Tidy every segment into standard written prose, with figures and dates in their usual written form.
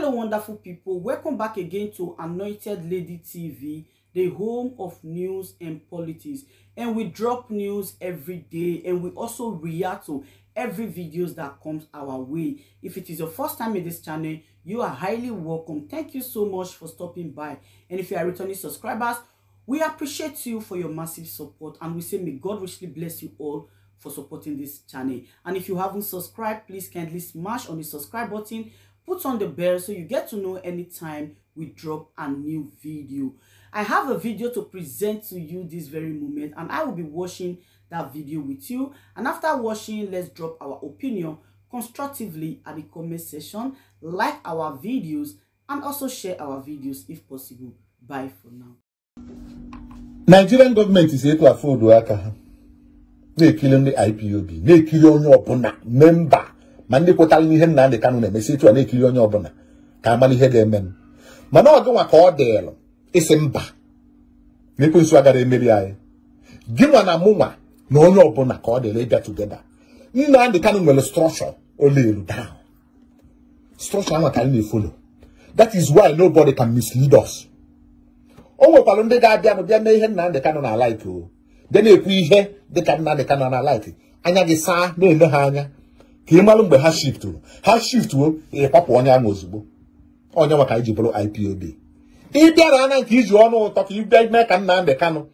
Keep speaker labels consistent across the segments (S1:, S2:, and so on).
S1: Hello wonderful people, welcome back again to Anointed Lady TV, the home of news and politics, and we drop news every day and we also react to every videos that comes our way. If it is your first time in this channel, you are highly welcome. Thank you so much for stopping by, and if you are returning subscribers, we appreciate you for your massive support, and we say may God richly bless you all for supporting this channel. And if you haven't subscribed, please kindly smash on the subscribe button, put on the bell so you get to know anytime we drop a new video. I have a video to present to you this very moment, and I will be watching that video with you. And after watching, let's drop our opinion constructively at the comment section, like our videos, and also share our videos if possible. Bye for now.
S2: Nigerian government is able to afford worker. They killing the IPOB. They kill on your member. Mandi potali ni hen na de kanu na message to na kill on your bona. Ka mali he de men. Mana ogo wa ko de isemba. Me ko nsu agara emeli aye. Gimwa na muma na onye obona ka de le get together. Nna de kanu nwele structure o le down. Structure am ka ni follow. That is why nobody can mislead us. Owo palo nde ga bia no bia me ihe na de kanu na like o. Then ekwu ihe de kanu na de kanu na like. Anya gi sa na ene ha anya. Ka ịmalụ mgbe ha shift wo ịkwapụ onye ahụ ozugbo onye maka iji bụrụ IPOB ịbịara anya nke iji ọnụ ụtọ ka ịbịa ime ka Nnamdi Kanu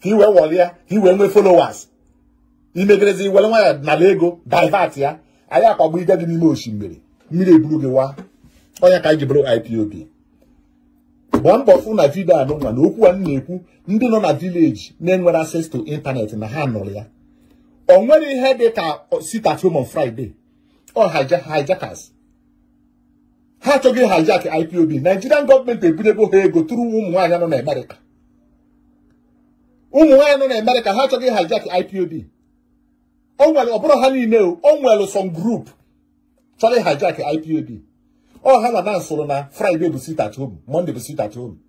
S2: ka iwe wọli ya ka iwe nwee followers imegerezi iwere nwa ya n'ala ego divert ya anyị akpagbu ide dị n'ime osimiri mmiri eburu gị wa onye ka iji bụrụ IPOB gbaa mbọ fụ na vidio anụ nwa na okwu a na-ekwu ndị nọ na village na-enwere access to internet na ha nụrụ ya. On when he had a sit at home on Friday, or hijackers. How to get hijack IPOB? Nigerian government they go through Umuaya on America. Umuaya on America, how to get hijack IPOB? Oh well, Obro Honey no, oh well, some group. Charlie hijack IPOB. Oh, have an answer on Friday to sit at home, Monday to sit at home.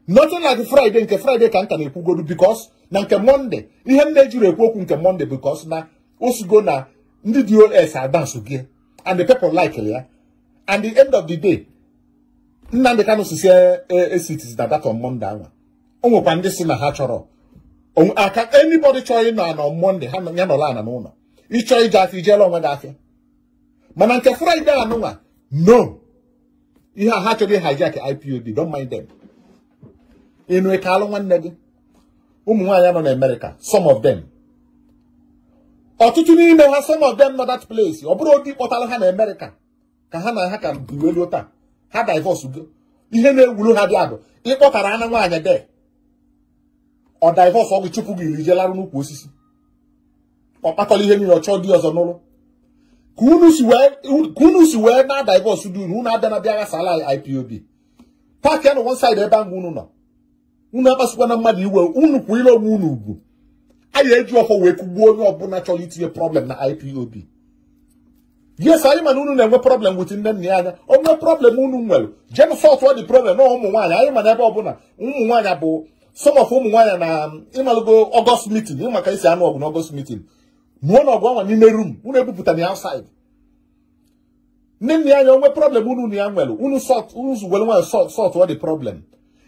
S2: Nothing like Friday, nke Friday can't go do because na Monday. Ihe Nigeria ekwu nke Monday because na osigo na ndị DOS advance again and the people like it, yeah. And the end of the day, Nnamdi Kanu si a citizen that on Monday anwa. Onwe kwa ndị si na ha chọrọ. Anybody chọrọ na on Monday ha ya no la na no. I chọrọ ije afọ ije onwe gị afọ. Mana nke Friday anwa, no. Ihe ha chọrọ hijack IPOB, don't mind them. In Rekalo one nigga. Umuaya on America, some of them. Or to me, some of them not that place. Or bro, deep water in America. Kahana Haka, Duelota. Had divorce. Even will have the if what Arana one there. Or divorce all the Chupugi, Jelaru Pussy. Or Patali Henry or Chodios or no. Kunus were not divorce to do, Nuna Danabiaga Sala IPOB. Park on one side, Ebanguna. Unabaswana madi we unukwilo unugu. Aye eju ofo we kubo no naturally to a problem na IPOB. Yes, I man unu na problem within them nianya. O no problem unu nwelu. Jem sort what the problem no umu nwanya. Aye man ebe obuna. Umu nwanya bo some of umu nwanya na imalugo August meeting. Ima ka isi anu obu na August meeting. No no gwa n'ime room. Unu ebuputa ni outside. Nianya onwe problem unu ni anwelu. Unu sort what the problem.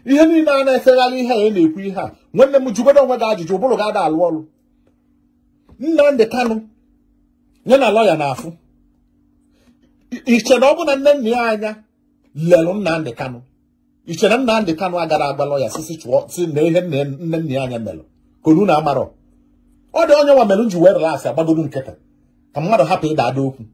S2: Ihe ni na na-efegharị ihe a na-ekwu ihe a nwanne m jugodo onwe gị ajụjụ ụbụrụ ga-ada alụ ọrụ. Nnamdi Kanu nye na lawyer na-afụ iche na ọ bụ na nne ya anya lelụ Nnamdi Kanu iche na Nnamdi Kanu agara agba lawyer sisi chụọ si na ihe nne ya anya melụ konu na amarọ ọ dị onye nwa melụ nji wee relax agbagodu nkịta ka mmadụ hapụ ịda ada okwu.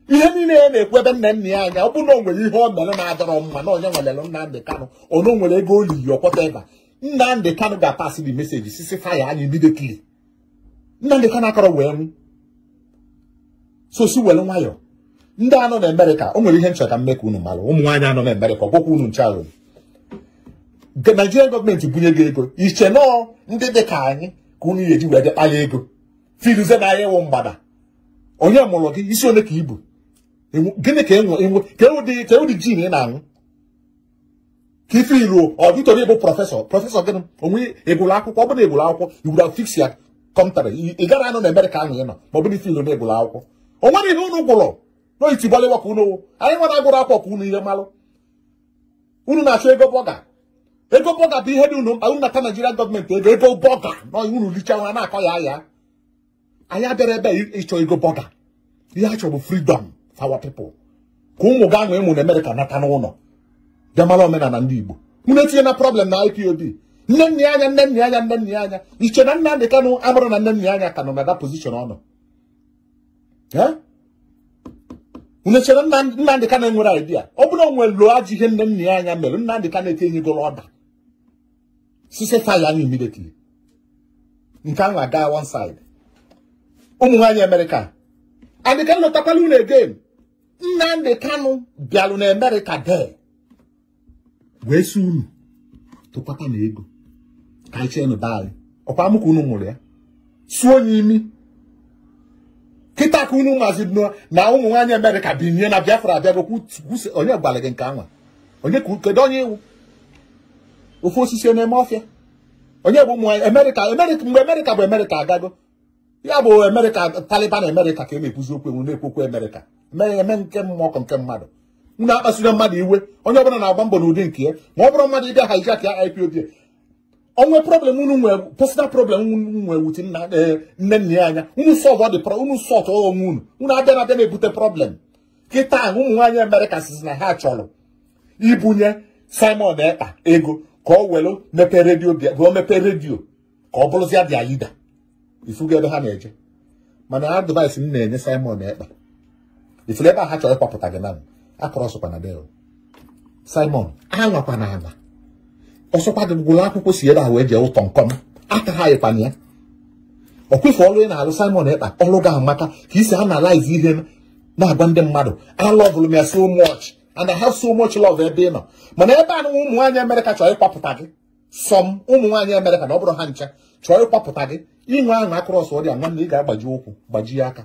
S2: Ihe niile na-ekwu ebe nne ya anya ọ bụ na o nwere ihe o mere na-adọrọ mma na onye nwelelu Nnamdi Kanu ono nwere ego oliyi ọkwọta ebe Nnamdi Kanu ga-pass the message sisi fire anya immediately. Nnamdi Kanu akọrọ wee nwu so si welu nwayọ ndị anọ na America o nwere ihe nchọ ka mmeka unu malụ ụmụ nwaanyị anọ na America ọgwụkwọ unu nchahụ Nigerian gọọmenti bunye gị ego iche nọọ ndị dị ka anyị ka unu ga-eji wee kpalị ego filuze na ahịa ịwụ mgbada onye mụrụ gị isi one ka ibu gịnị ka enwe ka ụdị jin ị na-aṅụ ka ife ilu ọdịtọrọ ịbụ prọfesọ gịnị onwe ebulu akwụkwọ ọ bụ na ebulu akwụkwọ iwuru fix ya kọmtara ị gara anọ na America ahụ ị nọ ma ọ bụ na ife ilu na ebulu akwụkwọ o nwere ihe unu gwụrụ no itibole wako uno anyị nwere agụrụ akwụkwọ unu ihe malụ unu na-achọ ego bọga bụ ihe dị unu nata Nigeria gọọmenti ego bọga na unu licha nwa na-akọ ya anyị abịara ebe ịchọ ego bọga ihe a chọrọ bụ freedom for our people ka ụmụ ga anwe ụmụ na America nata n'ụlọ bịa mara omenala ndị Igbo unu etinye na problem na IPOB nne anya iche na Nnamdi Kanu amụrụ na nne anya ka nọ na that position ọ nọ unu chere Nnamdi Kanu nwere idea ọ bụrụ onwe lo aji ihe nne anya mere Nnamdi Kanu etinye golo ọda sise fire anyị immediately nke ahụ aga one side ụmụ nwaanyị America and can lotakwala unu again Nnamdi Kanu bịalụ na America there wee su unu tụkwata na ego ka anyị chee n'ụba anyị ọkwa amụ ka unu nwụrụ ya suo onye imi kịta ka unu mazi na ụmụ nwaanyị America binye na Biafra abịago onye gwara gị nke anwa onye kedu onye iwu ofe osisi na-eme ọfịa onye bụ ụmụ America mgbe America bụ America agago ya bụ America Taliban America ka na-ekwuzi okwu na-ekwokwu America eme nke mmụọ nke mmadụ unu akpasuru mmadụ iwe onye ọbụla na-agba mbọ n'ụdị nke ya ma ọ bụrụ mmadụ ịbịa hijack ya IPOB onwe problem unu nwere personal problem unu nwere wuti nne anya unu solve the problem unu sort onwe unu abịa na-ebute problem kịta ụmụ nwaanyị America sisi na ha chọrọ ibunye Simon Ekpa ego ka ọ welu mepee redio ka ọ bụrụzia dị ayida ifugo ebe ha na-eje mana advice m na-enye Simon Ekpa ifule ebe ha chọrọ ịkpọpụta gị na akọrọ ọsọkwa na del Simon anwakwa na ala ọsọkwa gị gwụrụ akwụkwọ si ebe a wee jee ụtọ nkọm aka ha yịkwana ya ọkwefe ọrụ ị na-alụ Simon Ekpa ọrụ gị amaka ka isi analyze ihe na-agwa ndị mmadụ I love me so much and I have so much love ebe ị nọ mana ebe a ụmụ nwaanyị America chọrọ ịkpọpụta gị sọm ụmụ nwaanyị America na ọ bụrụ ha ncha chọrọ ịkpọpụta gị inwe ahụ akụrọs ọrịa nwanne ị ga-agbaji ụkwụ gbajie aka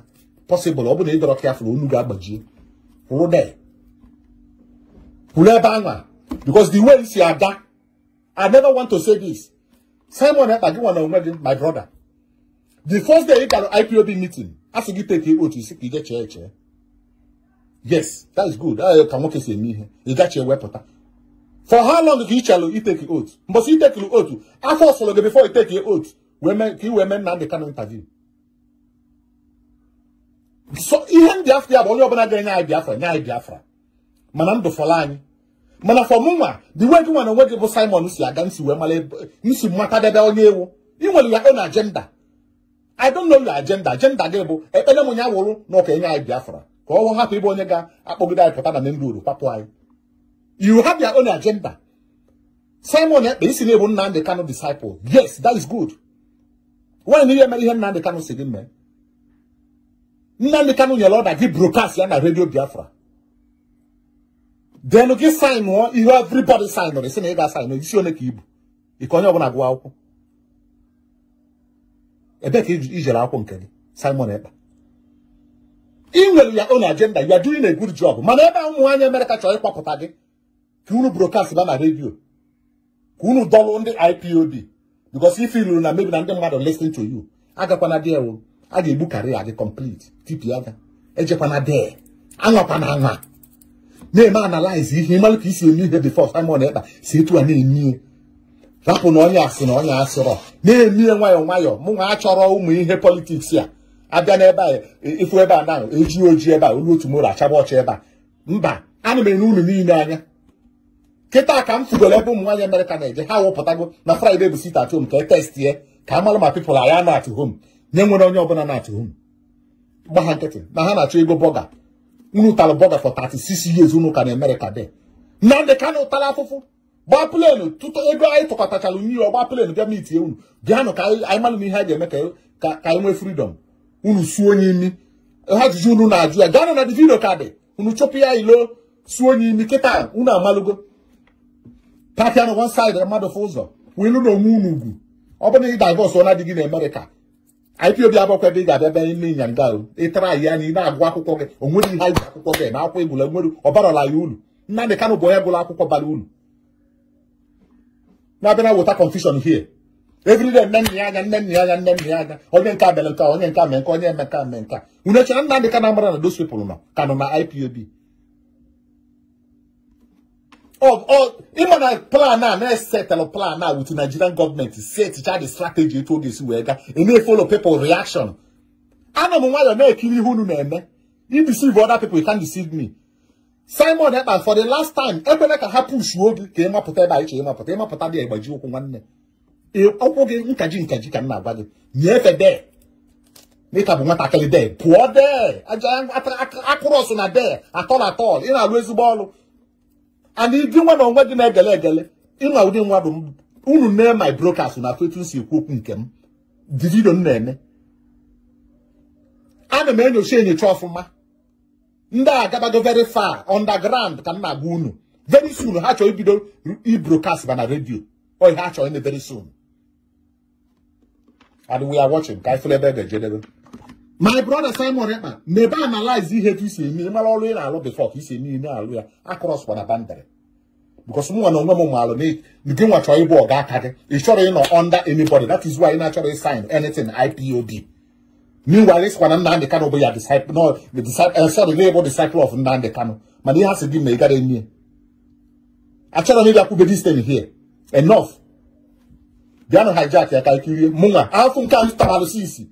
S2: possible ọ bụ na ị dọrọ ka afọ unu ga-agbajie kwuru ebe anwa because the way si aga I never want to say this Simon Ekpa gị nwa na onwe gị my brother the first day ị gara IPOB meeting asị gị take otu isi ka ije chee yes that is good ka nwoke si eme ihe ị gachi ewepụta for how long ka ị chalụ iteke otu mbọsị itekiri otu afọ ọsọrọ gị before iteke otu ka i wee mee Nnamdi Kanu interview so ihe ndị afọ ya bụ onye ọbụla ga-enye anyị Biafra mana ndụ fọrọ anyị mana for mụnwa the way gị nwa na onwe gị bụ Simon si aga nsi mata debe onye ewu ị nwere ya own agenda I don't know your agenda gị bụ ekpere m ya wụrụ na ụka enye anyị Biafra ka ọ hapụ ịbụ onye ga-akpọgide anyị pụta na ndị uru papụ anyị you have your own agenda Simon Ekpa isi na-ebu Nnamdi Kanu disciple yes that is good nwaanyị ihe mere ihe Nnamdi Kanu si gị mee Nnamdi Kanu nyere ọda gị broadcast ya na Radio Biafra then gị sign ihe everybody sign isi na ị ga-sign isi one ka ibu ike onye ọbụla gụọ akwụkwọ ebe ka ijere akwụkwọ nke gị Simon Ekpa ị nwere ya own agenda you are doing a good job mana ebe ụmụ nwaanyị America chọrọ ịkpọpụta gị ka unu broadcast ba na redio ka unu dọlụ ndị IPOB because if you na maybe na ndị mmadụ listen to you agakwana there a ga-egbu career gị complete tipi aga ejekwana there anwakwana anwa na-eme analyze ihe ịmalụ ka isi eme ihe before Simon Ekpa si etu a na-emie rapụ na onye asị na onye asịrọ na-emie nwayọọ mụ nwa achọrọ ụmụ ihe politiks a abịa n'ebe a ifu ebe a na eji oji ebe a olu otu moro achaba ọcha ebe a mba ana m enye unu niile anya kịta ka m fugoro ebe ụmụ nwaanyị America na-eje ha wụpụtago na Friday bụ sit at home ka e test ye ka amalụ ma people aya na at home nye nwere onye ọbụla na at home gba ha nkịtị na ha na-achọ ego bọga unu talụ bọga for 36 years unu ka na America de Nnamdi Kanu tara afụfụ gbaa plenu tụtụ ego anyị tụkọtachalụ n'ihe ọgba plenu bịa mitie unu bịanụ ka anyị malụ na ihe a ga-eme ka anyị nwee freedom unu suo onye imi ha ajụjụ unu na-ajụ ya gaanụ na video kaadị unu chọpụ ya ilo suo onye imi kịta unu amalụgo papịa na one side mmadụ fụ ụzọ welu na onwe unu ugwu ọ bụrụ na ị divọs ọ na-adịghị na America IPOB abụkwa ebe ị ga-abịa bịa ime ịnyanga ịtara ya na ị na-agụ akwụkwọ gị o nwere ihe anyị ji akwụkwọ gị na akwụkwọ egwula nwere ọ barala ya ulu Nnamdi Kanu bụ onye gụrụ akwụkwọ bara ulu na-abịa na weta confusion here every day nne ya onye nka belata onye nka menka onye menka unu chere Nnamdi Kanu amara na those people no Kanu na IPOB Imana plan na settle plan now with the Nigerian government set the strategy to this way and they follow people reaction. I know why you're kill who no you deceive other people, you can't deceive me. Simon Ekpa for the last time, everybody can happen show came up by Chema Pota there by Joe one. Nkaji can now body. Never there. Make up one tackle there. Poor there. Across on a there. At all. In a raise ball. And if you want on what the negale, in my wouldn't want to name my brokers on a frequency cooking them. Did you don't name? And the man you say in the trough. Nda gaba go very far underground can na gunu. Very soon hatch or be broadcast by radio. Or hatch or very soon. And we are watching. My brother Simon Ekpa, never analyze he hate say me, never always allow before he say me na across one boundary. Because no one no malo make the game what try board that is sure you know under anybody. That is why you naturally sign anything IPOB. Meanwhile, this one Nnamdi Kanu be a disciple, no, the disciple, sorry, label disciple of Nnamdi Kanu. But he has to give me a in me. Actually, maybe I could be this thing here. Enough. They are not hijack ya kaikiri. Munga. Alfun can tamalo sisi.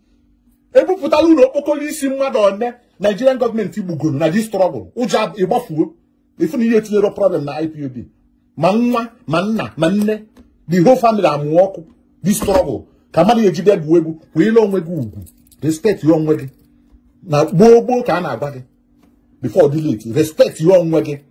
S2: Ebu putalu no okoli si mwadone. Nigerian government ibugono na this struggle. Uja ibafu. If you need to problem na IPOB. Manwa, manne. The whole family amuoko. This struggle. Kamali ejide buwebu. Wilo mwegu. Respect your own way. Now, bobo can I before delete. Respect your own way.